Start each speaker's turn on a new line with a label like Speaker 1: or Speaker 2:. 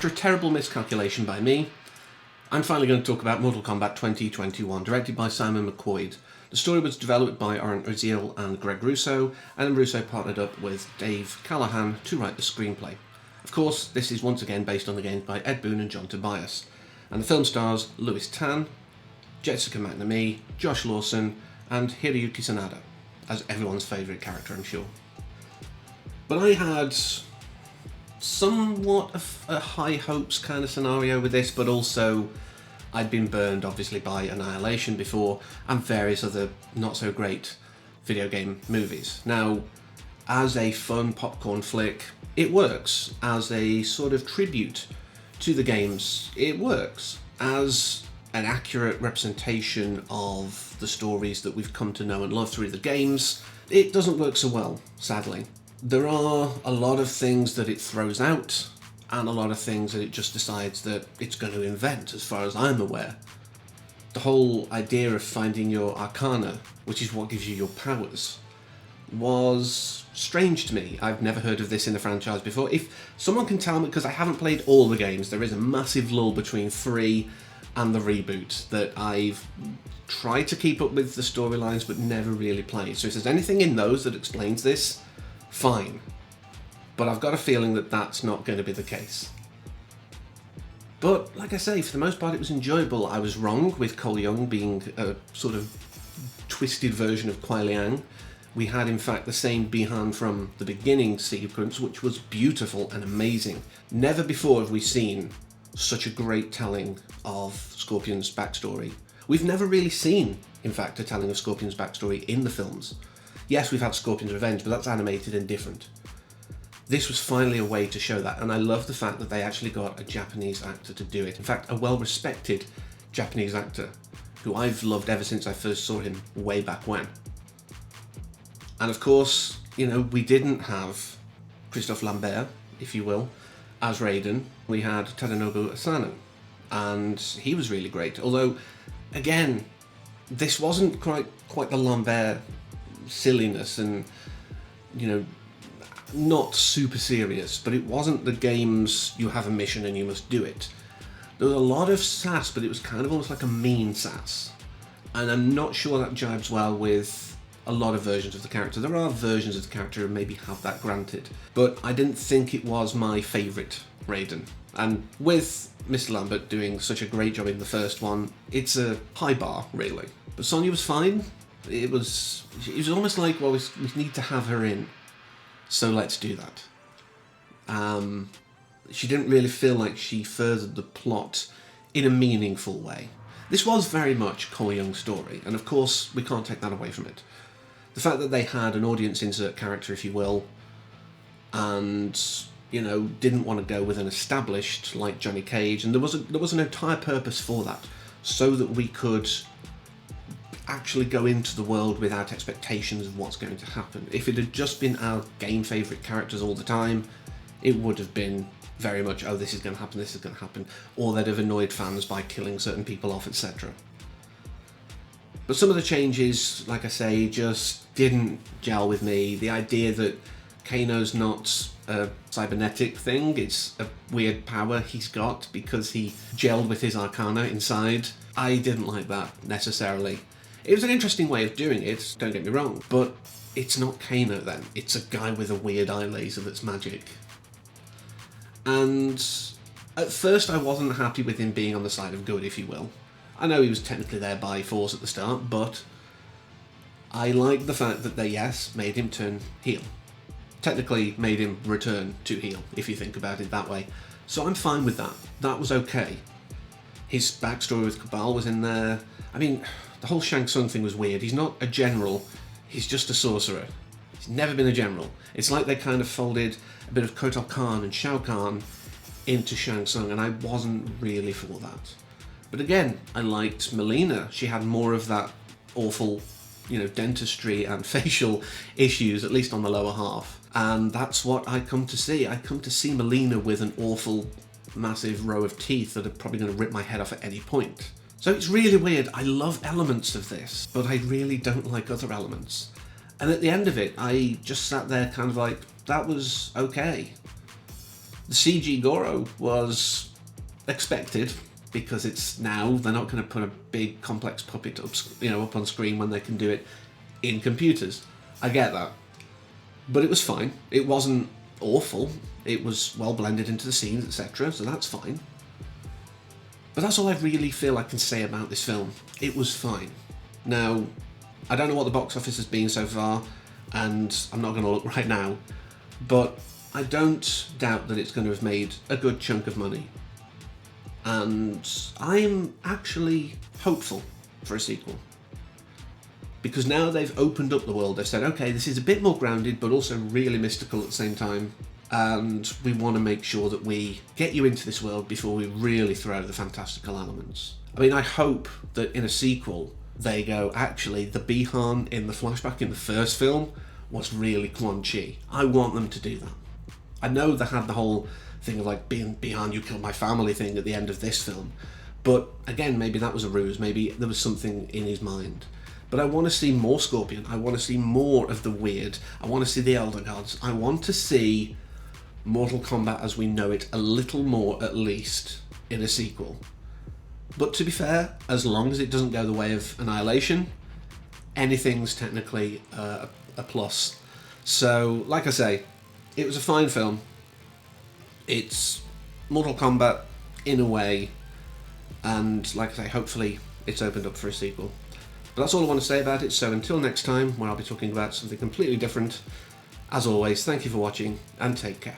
Speaker 1: after a terrible miscalculation by me, I'm finally going to talk about Mortal Kombat 2021, directed by Simon McQuoid. The story was developed by Aaron Oziel and Greg Russo, and Russo partnered up with Dave Callahan to write the screenplay. Of course, this is once again based on the games by Ed Boon and John Tobias, and the film stars Louis Tan, Jessica McNamee, Josh Lawson, and Hiroyuki Sanada, as everyone's favourite character, I'm sure. But I had somewhat of a high hopes kind of scenario with this, but also I'd been burned obviously by Annihilation before and various other not so great video game movies. Now, as a fun popcorn flick, it works. As a sort of tribute to the games, it works. As an accurate representation of the stories that we've come to know and love through the games, it doesn't work so well, sadly. There are a lot of things that it throws out, and a lot of things that it just decides that it's going to invent, as far as I'm aware. The whole idea of finding your arcana, which is what gives you your powers, was strange to me. I've never heard of this in the franchise before. If someone can tell me, because I haven't played all the games, there is a massive lull between 3 and the reboot that I've tried to keep up with the storylines but never really played. So if there's anything in those that explains this, fine. But I've got a feeling that that's not going to be the case. But like I say, for the most part it was enjoyable. I was wrong with Cole Young being a sort of twisted version of Kuai Liang. We had in fact the same Bihan from the beginning sequence, which was beautiful and amazing. Never before have we seen such a great telling of Scorpion's backstory. We've never really seen, in fact, a telling of Scorpion's backstory in the films. Yes, we've had Scorpion's Revenge, but that's animated and different. This was finally a way to show that, and I love the fact that they actually got a Japanese actor to do it. In fact, a well-respected Japanese actor, who I've loved ever since I first saw him way back when. And of course, you know, we didn't have Christophe Lambert, if you will, as Raiden. We had Tadanobu Asano, and he was really great. Although, again, this wasn't quite the Lambert silliness and, you know, not super serious, but it wasn't the games you have a mission and you must do it. There was a lot of sass, but it was kind of almost like a mean sass, and I'm not sure that jibes well with a lot of versions of the character. There are versions of the character who maybe have that granted, but I didn't think it was my favourite Raiden. And with Mr. Lambert doing such a great job in the first one, it's a high bar, really. But Sonya was fine. It was almost like, well, we need to have her in, so let's do that. She didn't really feel like she furthered the plot in a meaningful way. This was very much Cole Young's story, and of course we can't take that away from it. The fact that they had an audience insert character, if you will, and, you know, didn't want to go with an established like Johnny Cage, and there was an entire purpose for that, so that we could actually go into the world without expectations of what's going to happen. If it had just been our game favourite characters all the time, it would have been very much, oh, this is going to happen, this is going to happen, or they'd have annoyed fans by killing certain people off, etc. But some of the changes, like I say, just didn't gel with me. The idea that Kano's not a cybernetic thing, it's a weird power he's got because he gelled with his arcana inside. I didn't like that necessarily. It was an interesting way of doing it, don't get me wrong, but it's not Kano then. It's a guy with a weird eye laser that's magic. And at first I wasn't happy with him being on the side of good, if you will. I know he was technically there by force at the start, but I liked the fact that they, yes, made him turn heel. Technically made him return to heel, if you think about it that way. So I'm fine with that. That was okay. His backstory with Cabal was in there. I mean, the whole Shang Tsung thing was weird. He's not a general, he's just a sorcerer. He's never been a general. It's like they kind of folded a bit of Kotal Khan and Shao Kahn into Shang Tsung, and I wasn't really for that. But again, I liked Melina. She had more of that awful, you know, dentistry and facial issues, at least on the lower half. And that's what I come to see. I come to see Melina with an awful, massive row of teeth that are probably going to rip my head off at any point. So it's really weird. I love elements of this, but I really don't like other elements. And at the end of it, I just sat there kind of like, that was okay. The CG Goro was expected, because it's now, they're not going to put a big complex puppet up on screen when they can do it in computers. I get that. But it was fine. It wasn't awful. It was well blended into the scenes, etc., so that's fine. But that's all I really feel I can say about this film. It was fine. Now, I don't know what the box office has been so far, and I'm not going to look right now, but I don't doubt that it's going to have made a good chunk of money. And I'm actually hopeful for a sequel. Because now they've opened up the world, they've said, okay, this is a bit more grounded, but also really mystical at the same time, and we want to make sure that we get you into this world before we really throw the fantastical elements. I mean, I hope that in a sequel, they go, actually, the Bihan in the flashback in the first film was really Quan Chi. I want them to do that. I know they had the whole thing of like, Bihan, you killed my family thing at the end of this film, but again, maybe that was a ruse, maybe there was something in his mind. But I want to see more Scorpion, I want to see more of the weird, I want to see the Elder Gods, I want to see Mortal Kombat as we know it a little more, at least, in a sequel. But to be fair, as long as it doesn't go the way of Annihilation, anything's technically a plus. So, like I say, it was a fine film. It's Mortal Kombat in a way, and like I say, hopefully it's opened up for a sequel. But that's all I want to say about it, so until next time, where I'll be talking about something completely different, as always, thank you for watching, and take care.